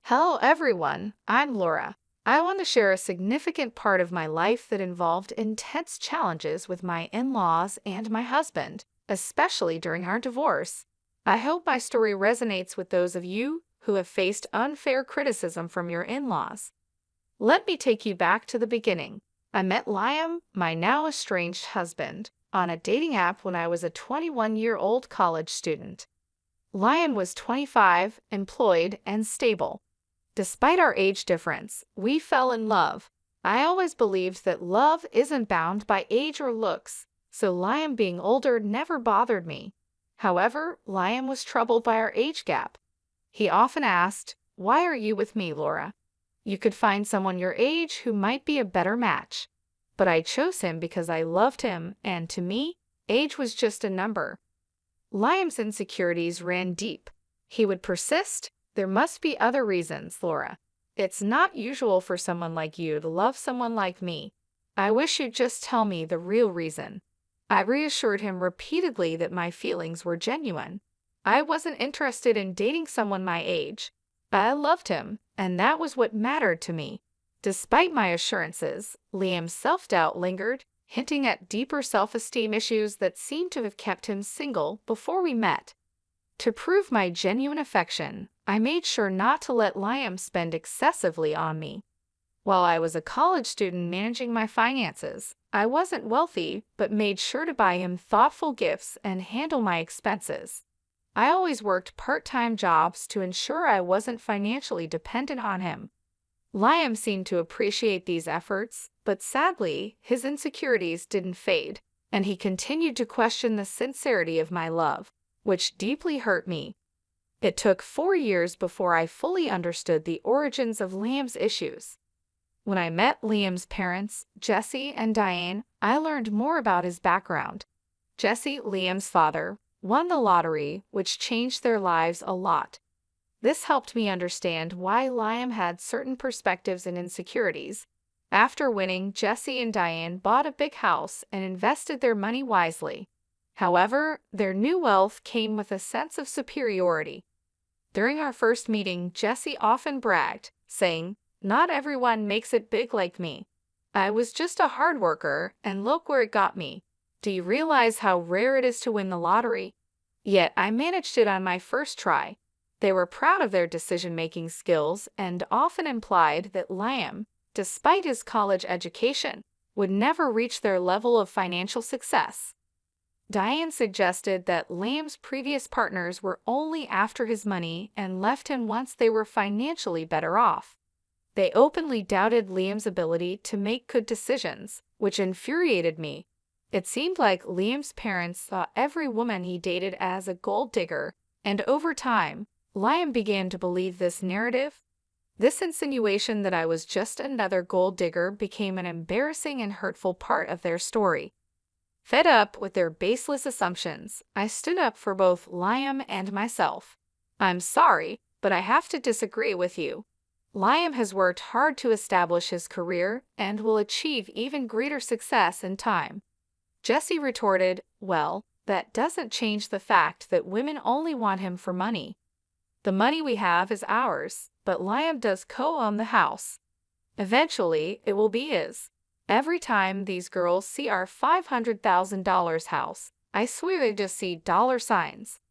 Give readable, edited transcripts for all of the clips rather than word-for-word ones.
Hello, everyone. I'm Laura. I want to share a significant part of my life that involved intense challenges with my in-laws and my husband, especially during our divorce. I hope my story resonates with those of you who have faced unfair criticism from your in-laws. Let me take you back to the beginning. I met Liam, my now estranged husband, on a dating app when I was a 21-year-old college student. Liam was 25, employed, and stable. Despite our age difference, we fell in love. I always believed that love isn't bound by age or looks, so Liam being older never bothered me. However, Liam was troubled by our age gap. He often asked, "Why are you with me, Laura? You could find someone your age who might be a better match." But I chose him because I loved him, and to me, age was just a number. Liam's insecurities ran deep. He would persist, "There must be other reasons, Laura. It's not usual for someone like you to love someone like me. I wish you'd just tell me the real reason." I reassured him repeatedly that my feelings were genuine. I wasn't interested in dating someone my age. I loved him, and that was what mattered to me. Despite my assurances, Liam's self-doubt lingered, hinting at deeper self-esteem issues that seemed to have kept him single before we met. To prove my genuine affection, I made sure not to let Liam spend excessively on me. While I was a college student managing my finances, I wasn't wealthy but made sure to buy him thoughtful gifts and handle my expenses. I always worked part-time jobs to ensure I wasn't financially dependent on him. Liam seemed to appreciate these efforts, but sadly, his insecurities didn't fade, and he continued to question the sincerity of my love, which deeply hurt me. It took 4 years before I fully understood the origins of Liam's issues. When I met Liam's parents, Jesse and Diane, I learned more about his background. Jesse, Liam's father, won the lottery, which changed their lives a lot. This helped me understand why Liam had certain perspectives and insecurities. After winning, Jesse and Diane bought a big house and invested their money wisely. However, their new wealth came with a sense of superiority. During our first meeting, Jesse often bragged, saying, "Not everyone makes it big like me. I was just a hard worker, and look where it got me. Do you realize how rare it is to win the lottery?" Yet I managed it on my first try. They were proud of their decision-making skills and often implied that Liam, despite his college education, would never reach their level of financial success. Diane suggested that Liam's previous partners were only after his money and left him once they were financially better off. They openly doubted Liam's ability to make good decisions, which infuriated me. It seemed like Liam's parents saw every woman he dated as a gold digger, and over time, Liam began to believe this narrative. This insinuation that I was just another gold digger became an embarrassing and hurtful part of their story. Fed up with their baseless assumptions, I stood up for both Liam and myself. "I'm sorry, but I have to disagree with you. Liam has worked hard to establish his career and will achieve even greater success in time." Jesse retorted, "Well, that doesn't change the fact that women only want him for money. The money we have is ours, but Liam does co-own the house. Eventually, it will be his. Every time these girls see our $500,000 house, I swear they just see dollar signs."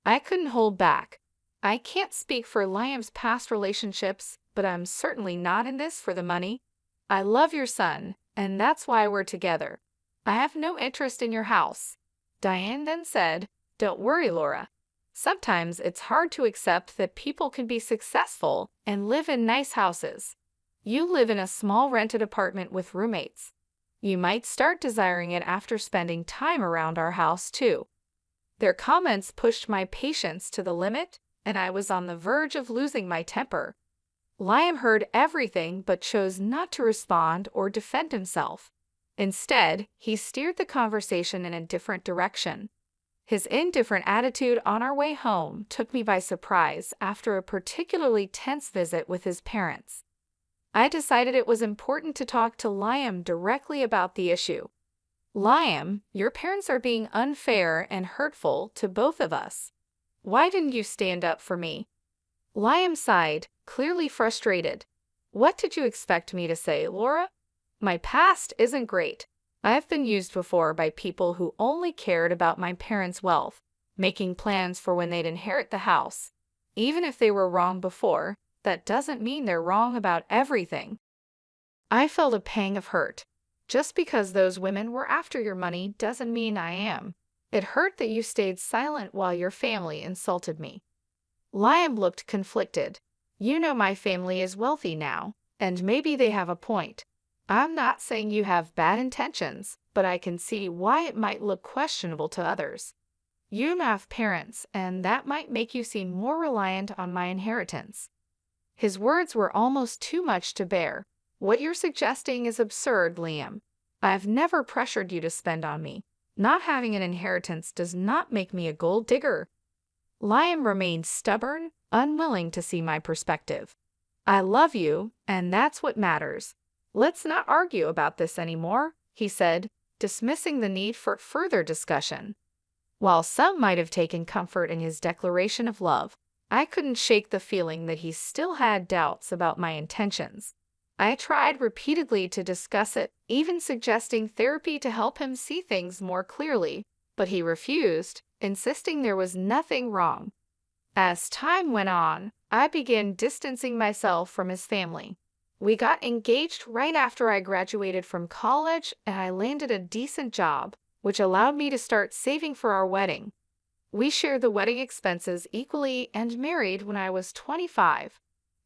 I couldn't hold back. "I can't speak for Liam's past relationships, but I'm certainly not in this for the money. I love your son, and that's why we're together. I have no interest in your house." Diane then said, "Don't worry, Laura. Sometimes it's hard to accept that people can be successful and live in nice houses. You live in a small rented apartment with roommates. You might start desiring it after spending time around our house, too." Their comments pushed my patience to the limit, and I was on the verge of losing my temper. Liam heard everything but chose not to respond or defend himself. Instead, he steered the conversation in a different direction. His indifferent attitude on our way home took me by surprise after a particularly tense visit with his parents. I decided it was important to talk to Liam directly about the issue. "Liam, your parents are being unfair and hurtful to both of us. Why didn't you stand up for me?" Liam sighed, clearly frustrated. What did you expect me to say, Laura? My past isn't great. I've been used before by people who only cared about my parents' wealth, making plans for when they'd inherit the house. Even if they were wrong before, that doesn't mean they're wrong about everything. I felt a pang of hurt. Just because those women were after your money doesn't mean I am. It hurt that you stayed silent while your family insulted me. Liam looked conflicted. You know my family is wealthy now, and maybe they have a point. I'm not saying you have bad intentions, but I can see why it might look questionable to others. You have parents, and that might make you seem more reliant on my inheritance. His words were almost too much to bear. What you're suggesting is absurd, Liam. I've never pressured you to spend on me. Not having an inheritance does not make me a gold digger. Liam remained stubborn, unwilling to see my perspective. I love you, and that's what matters. Let's not argue about this anymore, he said, dismissing the need for further discussion. While some might have taken comfort in his declaration of love, I couldn't shake the feeling that he still had doubts about my intentions. I tried repeatedly to discuss it, even suggesting therapy to help him see things more clearly, but he refused, insisting there was nothing wrong. As time went on, I began distancing myself from his family. We got engaged right after I graduated from college, and I landed a decent job, which allowed me to start saving for our wedding. We shared the wedding expenses equally and married when I was 25.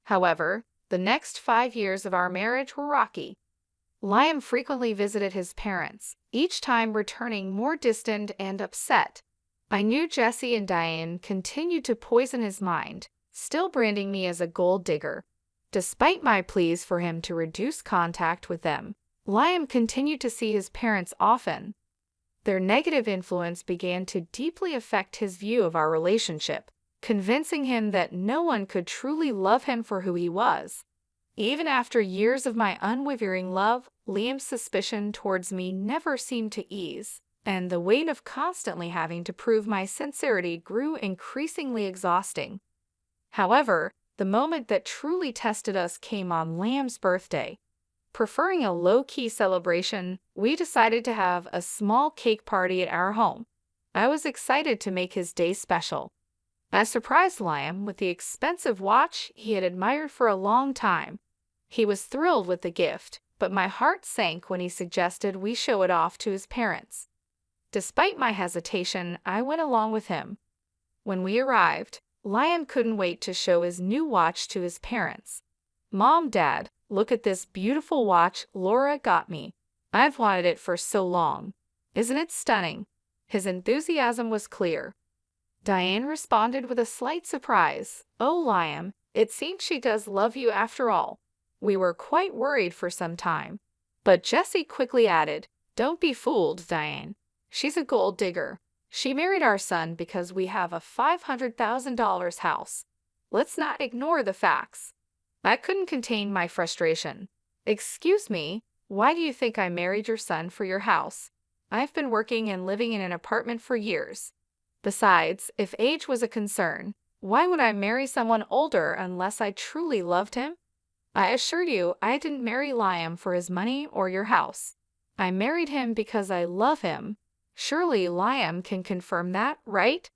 However, the next 5 years of our marriage were rocky. Liam frequently visited his parents, each time returning more distant and upset. I knew Jesse and Diane continued to poison his mind, still branding me as a gold digger. Despite my pleas for him to reduce contact with them, Liam continued to see his parents often. Their negative influence began to deeply affect his view of our relationship, convincing him that no one could truly love him for who he was. Even after years of my unwavering love, Liam's suspicion towards me never seemed to ease, and the weight of constantly having to prove my sincerity grew increasingly exhausting. However, the moment that truly tested us came on Liam's birthday. Preferring a low-key celebration, we decided to have a small cake party at our home. I was excited to make his day special. I surprised Liam with the expensive watch he had admired for a long time. He was thrilled with the gift, but my heart sank when he suggested we show it off to his parents. Despite my hesitation, I went along with him. When we arrived, Liam couldn't wait to show his new watch to his parents. Mom, Dad, look at this beautiful watch Laura got me. I've wanted it for so long. Isn't it stunning? His enthusiasm was clear. Diane responded with a slight surprise. Oh, Liam, it seems she does love you after all. We were quite worried for some time. But Jesse quickly added, don't be fooled, Diane. She's a gold digger. She married our son because we have a $500,000 house. Let's not ignore the facts. I couldn't contain my frustration. Excuse me, why do you think I married your son for your house? I've been working and living in an apartment for years. Besides, if age was a concern, why would I marry someone older unless I truly loved him? I assure you, I didn't marry Liam for his money or your house. I married him because I love him. Surely Liam can confirm that, right?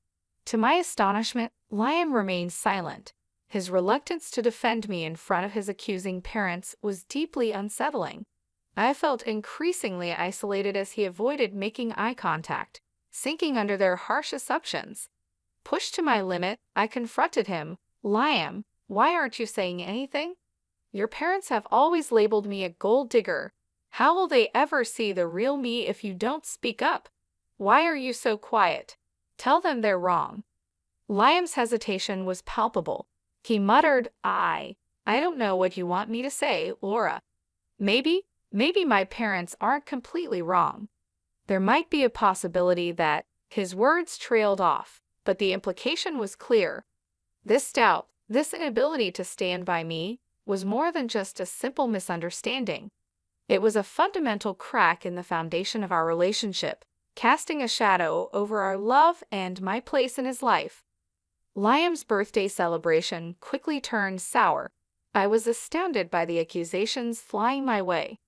To my astonishment, Liam remained silent. His reluctance to defend me in front of his accusing parents was deeply unsettling. I felt increasingly isolated as he avoided making eye contact, sinking under their harsh assumptions. Pushed to my limit, I confronted him. Liam, why aren't you saying anything? Your parents have always labeled me a gold digger. How will they ever see the real me if you don't speak up? Why are you so quiet? Tell them they're wrong. Liam's hesitation was palpable. He muttered, I don't know what you want me to say, Laura. Maybe my parents aren't completely wrong. There might be a possibility that his words trailed off, but the implication was clear. This doubt, this inability to stand by me, was more than just a simple misunderstanding. It was a fundamental crack in the foundation of our relationship, casting a shadow over our love and my place in his life. Liam's birthday celebration quickly turned sour. I was astounded by the accusations flying my way.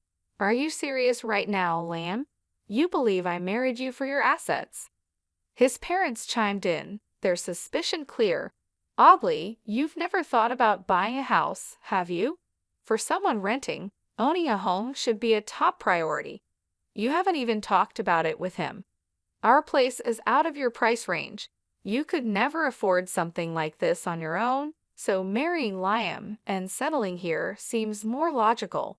Are you serious right now, Lamb? You believe I married you for your assets. His parents chimed in, their suspicion clear. Oddly, you've never thought about buying a house, have you? For someone renting, owning a home should be a top priority. You haven't even talked about it with him. Our place is out of your price range. You could never afford something like this on your own, so marrying Liam and settling here seems more logical.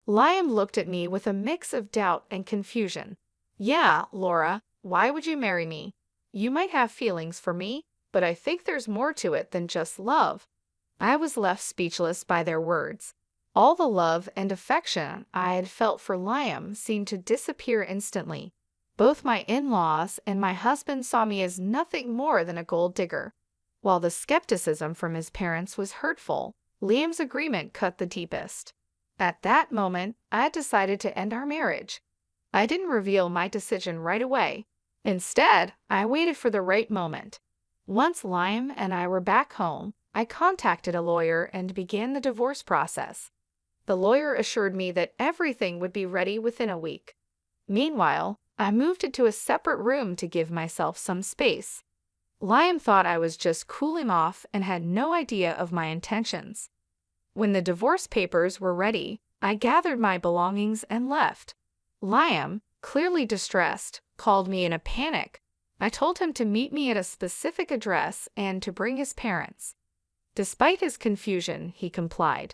Liam looked at me with a mix of doubt and confusion. Yeah, Laura, why would you marry me? You might have feelings for me, but I think there's more to it than just love. I was left speechless by their words. All the love and affection I had felt for Liam seemed to disappear instantly. Both my in-laws and my husband saw me as nothing more than a gold digger. While the skepticism from his parents was hurtful, Liam's agreement cut the deepest. At that moment, I decided to end our marriage. I didn't reveal my decision right away. Instead, I waited for the right moment. Once Liam and I were back home, I contacted a lawyer and began the divorce process. The lawyer assured me that everything would be ready within a week. Meanwhile, I moved into a separate room to give myself some space. Liam thought I was just cooling off and had no idea of my intentions. When the divorce papers were ready, I gathered my belongings and left. Liam, clearly distressed, called me in a panic. I told him to meet me at a specific address and to bring his parents. Despite his confusion, he complied.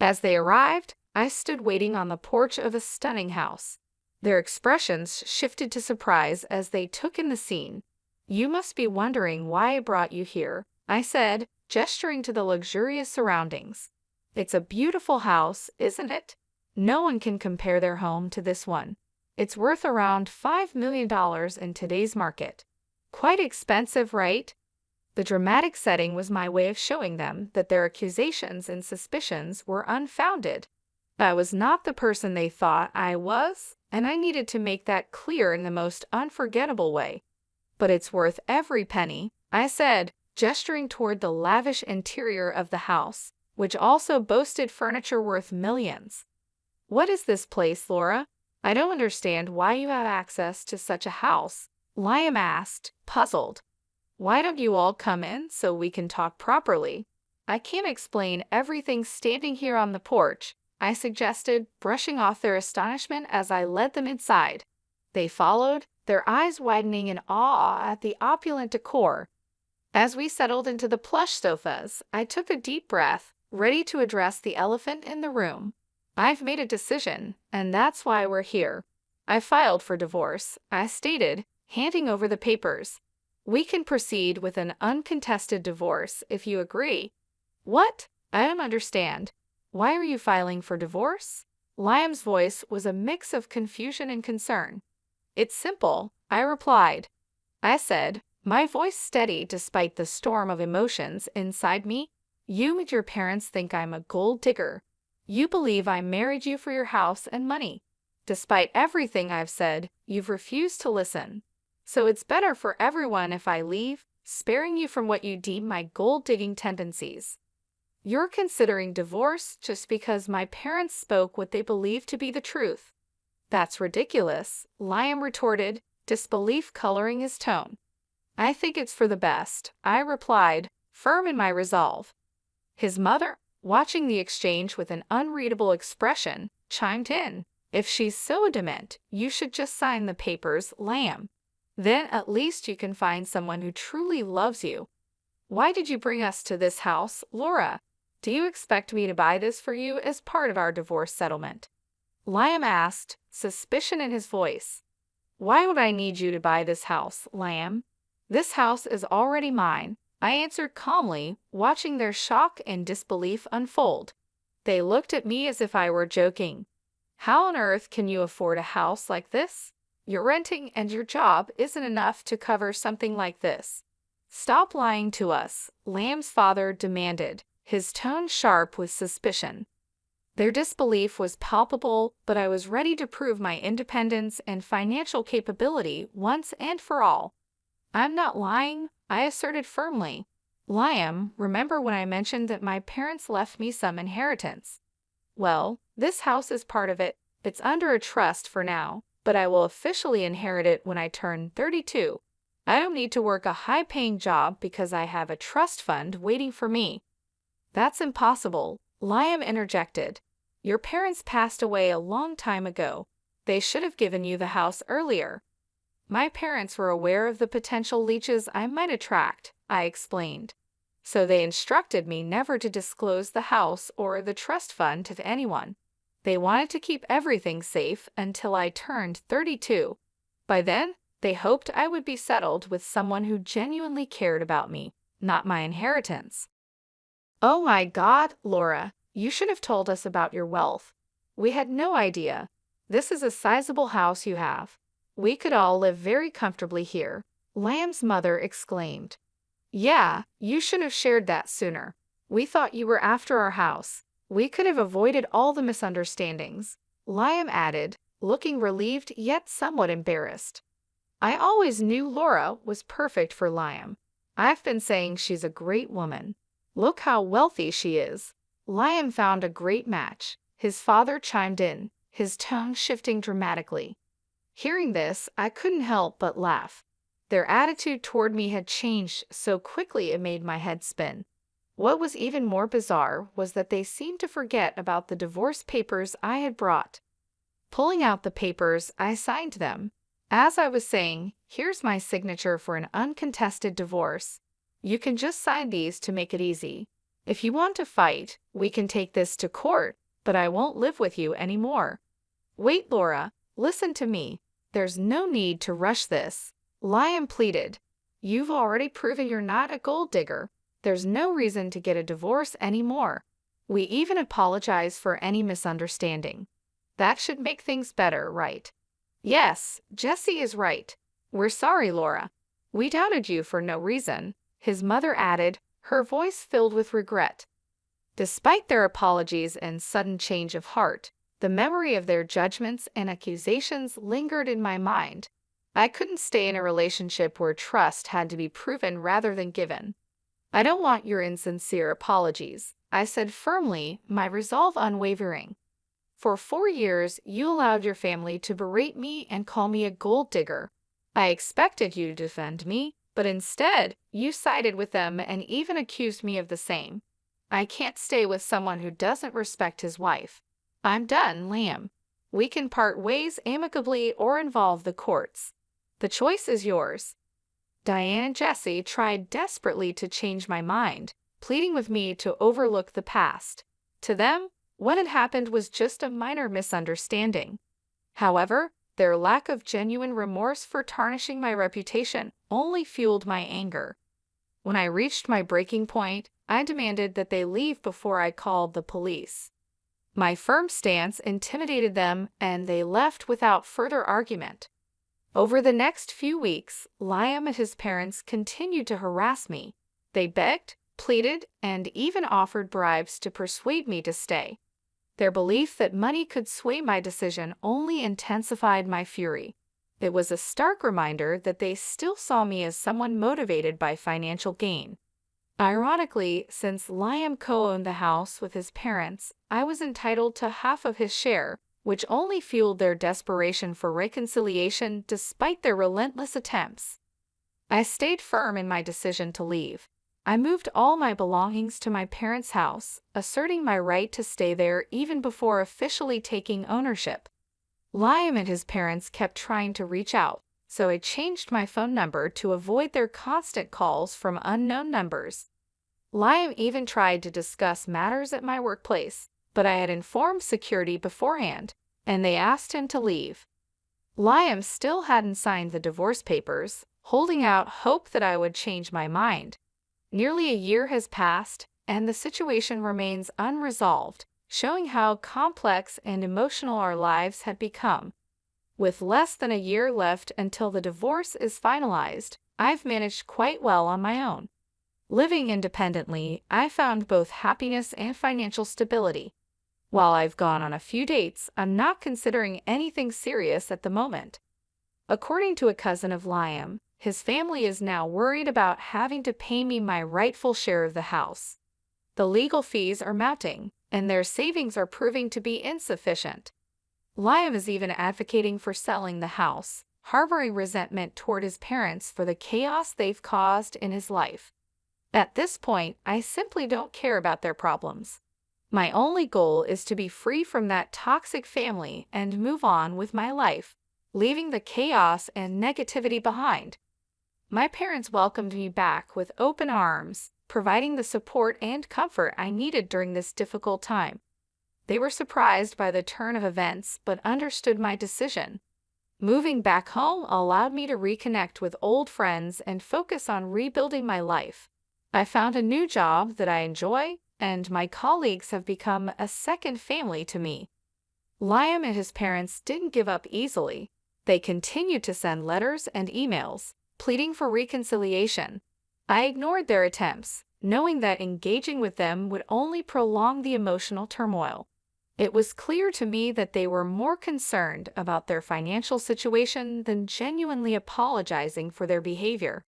As they arrived, I stood waiting on the porch of a stunning house. Their expressions shifted to surprise as they took in the scene. You must be wondering why I brought you here, I said, gesturing to the luxurious surroundings. It's a beautiful house, isn't it? No one can compare their home to this one. It's worth around $5 million in today's market. Quite expensive, right? The dramatic setting was my way of showing them that their accusations and suspicions were unfounded. I was not the person they thought I was, and I needed to make that clear in the most unforgettable way. But it's worth every penny, I said, gesturing toward the lavish interior of the house, which also boasted furniture worth millions. What is this place, Laura? I don't understand why you have access to such a house, Liam asked, puzzled. Why don't you all come in so we can talk properly? I can't explain everything standing here on the porch, I suggested, brushing off their astonishment as I led them inside. They followed, their eyes widening in awe at the opulent decor. As we settled into the plush sofas, I took a deep breath, ready to address the elephant in the room. I've made a decision, and that's why we're here. I filed for divorce, I stated, handing over the papers. We can proceed with an uncontested divorce if you agree. What? I don't understand. Why are you filing for divorce? Liam's voice was a mix of confusion and concern. It's simple, I replied. I said, my voice steady despite the storm of emotions inside me. You and your parents think I'm a gold digger. You believe I married you for your house and money. Despite everything I've said, you've refused to listen. So it's better for everyone if I leave, sparing you from what you deem my gold-digging tendencies. You're considering divorce just because my parents spoke what they believed to be the truth. That's ridiculous, Liam retorted, disbelief coloring his tone. I think it's for the best, I replied, firm in my resolve. His mother, watching the exchange with an unreadable expression, chimed in. If she's so adamant, you should just sign the papers, Liam. Then at least you can find someone who truly loves you. Why did you bring us to this house, Laura? Do you expect me to buy this for you as part of our divorce settlement? Liam asked, suspicion in his voice. Why would I need you to buy this house, Liam? This house is already mine, I answered calmly, watching their shock and disbelief unfold. They looked at me as if I were joking. How on earth can you afford a house like this? Your renting and your job isn't enough to cover something like this. Stop lying to us, Liam's father demanded, his tone sharp with suspicion. Their disbelief was palpable, but I was ready to prove my independence and financial capability once and for all. I'm not lying, I asserted firmly. Liam, remember when I mentioned that my parents left me some inheritance? Well, this house is part of it. It's under a trust for now, but I will officially inherit it when I turn 32. I don't need to work a high-paying job because I have a trust fund waiting for me. That's impossible, Liam interjected. Your parents passed away a long time ago. They should have given you the house earlier. My parents were aware of the potential leeches I might attract, I explained. So they instructed me never to disclose the house or the trust fund to anyone. They wanted to keep everything safe until I turned 32. By then, they hoped I would be settled with someone who genuinely cared about me, not my inheritance. Oh my God, Laura, you should have told us about your wealth. We had no idea. This is a sizable house you have. We could all live very comfortably here, Liam's mother exclaimed. Yeah, you should have shared that sooner. We thought you were after our house. We could have avoided all the misunderstandings, Liam added, looking relieved yet somewhat embarrassed. I always knew Laura was perfect for Liam. I've been saying she's a great woman. Look how wealthy she is. Liam found a great match, his father chimed in, his tone shifting dramatically. Hearing this, I couldn't help but laugh. Their attitude toward me had changed so quickly it made my head spin. What was even more bizarre was that they seemed to forget about the divorce papers I had brought. Pulling out the papers, I signed them. As I was saying, here's my signature for an uncontested divorce. You can just sign these to make it easy. If you want to fight, we can take this to court, but I won't live with you anymore. Wait, Laura, listen to me. There's no need to rush this, Liam pleaded. You've already proven you're not a gold digger. There's no reason to get a divorce anymore. We even apologize for any misunderstanding. That should make things better, right? Yes, Jesse is right. We're sorry, Laura. We doubted you for no reason, his mother added, her voice filled with regret. Despite their apologies and sudden change of heart, the memory of their judgments and accusations lingered in my mind. I couldn't stay in a relationship where trust had to be proven rather than given. I don't want your insincere apologies, I said firmly, my resolve unwavering. For 4 years, you allowed your family to berate me and call me a gold digger. I expected you to defend me, but instead, you sided with them and even accused me of the same. I can't stay with someone who doesn't respect his wife. I'm done, Liam. We can part ways amicably or involve the courts. The choice is yours. Diane and Jesse tried desperately to change my mind, pleading with me to overlook the past. To them, what had happened was just a minor misunderstanding. However, their lack of genuine remorse for tarnishing my reputation only fueled my anger. When I reached my breaking point, I demanded that they leave before I called the police. My firm stance intimidated them, and they left without further argument. Over the next few weeks, Liam and his parents continued to harass me. They begged, pleaded, and even offered bribes to persuade me to stay. Their belief that money could sway my decision only intensified my fury. It was a stark reminder that they still saw me as someone motivated by financial gain. Ironically, since Liam co-owned the house with his parents, I was entitled to half of his share, which only fueled their desperation for reconciliation despite their relentless attempts. I stayed firm in my decision to leave. I moved all my belongings to my parents' house, asserting my right to stay there even before officially taking ownership. Liam and his parents kept trying to reach out, so I changed my phone number to avoid their constant calls from unknown numbers. Liam even tried to discuss matters at my workplace, but I had informed security beforehand, and they asked him to leave. Liam still hadn't signed the divorce papers, holding out hope that I would change my mind. Nearly a year has passed, and the situation remains unresolved, showing how complex and emotional our lives had become. With less than a year left until the divorce is finalized, I've managed quite well on my own. Living independently, I found both happiness and financial stability. While I've gone on a few dates, I'm not considering anything serious at the moment. According to a cousin of Liam, his family is now worried about having to pay me my rightful share of the house. The legal fees are mounting, and their savings are proving to be insufficient. Liam is even advocating for selling the house, harboring resentment toward his parents for the chaos they've caused in his life. At this point, I simply don't care about their problems. My only goal is to be free from that toxic family and move on with my life, leaving the chaos and negativity behind. My parents welcomed me back with open arms, providing the support and comfort I needed during this difficult time. They were surprised by the turn of events but understood my decision. Moving back home allowed me to reconnect with old friends and focus on rebuilding my life. I found a new job that I enjoy, and my colleagues have become a second family to me. Liam and his parents didn't give up easily. They continued to send letters and emails, pleading for reconciliation. I ignored their attempts, knowing that engaging with them would only prolong the emotional turmoil. It was clear to me that they were more concerned about their financial situation than genuinely apologizing for their behavior.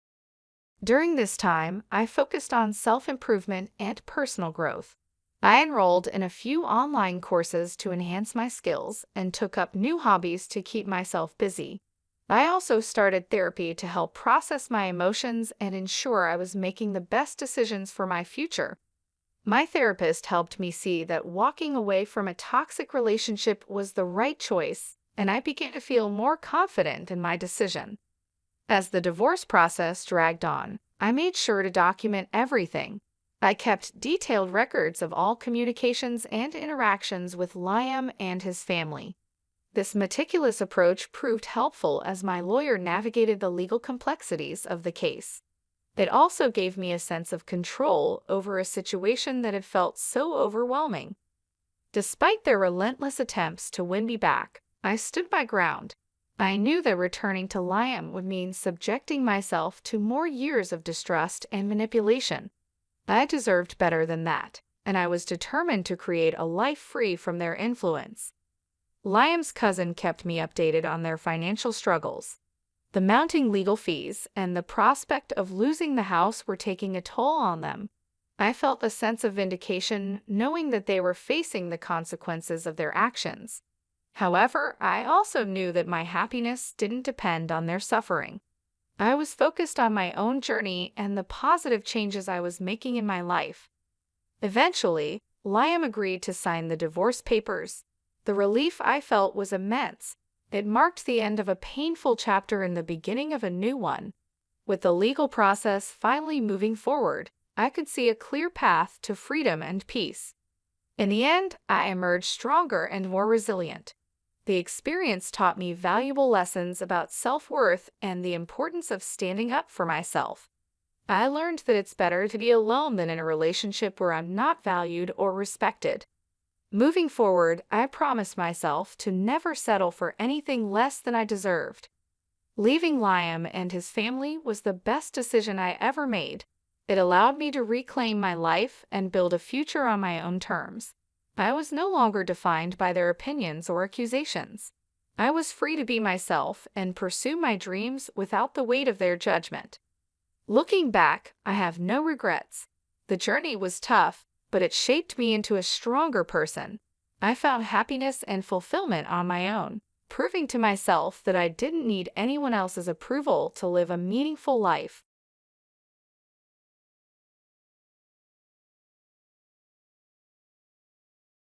During this time, I focused on self-improvement and personal growth. I enrolled in a few online courses to enhance my skills and took up new hobbies to keep myself busy. I also started therapy to help process my emotions and ensure I was making the best decisions for my future. My therapist helped me see that walking away from a toxic relationship was the right choice, and I began to feel more confident in my decision. As the divorce process dragged on, I made sure to document everything. I kept detailed records of all communications and interactions with Liam and his family. This meticulous approach proved helpful as my lawyer navigated the legal complexities of the case. It also gave me a sense of control over a situation that had felt so overwhelming. Despite their relentless attempts to win me back, I stood my ground. I knew that returning to Liam would mean subjecting myself to more years of distrust and manipulation. I deserved better than that, and I was determined to create a life free from their influence. Liam's cousin kept me updated on their financial struggles. The mounting legal fees and the prospect of losing the house were taking a toll on them. I felt a sense of vindication knowing that they were facing the consequences of their actions. However, I also knew that my happiness didn't depend on their suffering. I was focused on my own journey and the positive changes I was making in my life. Eventually, Liam agreed to sign the divorce papers. The relief I felt was immense. It marked the end of a painful chapter and the beginning of a new one. With the legal process finally moving forward, I could see a clear path to freedom and peace. In the end, I emerged stronger and more resilient. The experience taught me valuable lessons about self-worth and the importance of standing up for myself. I learned that it's better to be alone than in a relationship where I'm not valued or respected. Moving forward, I promised myself to never settle for anything less than I deserved. Leaving Liam and his family was the best decision I ever made. It allowed me to reclaim my life and build a future on my own terms. I was no longer defined by their opinions or accusations. I was free to be myself and pursue my dreams without the weight of their judgment. Looking back, I have no regrets. The journey was tough, but it shaped me into a stronger person. I found happiness and fulfillment on my own, proving to myself that I didn't need anyone else's approval to live a meaningful life.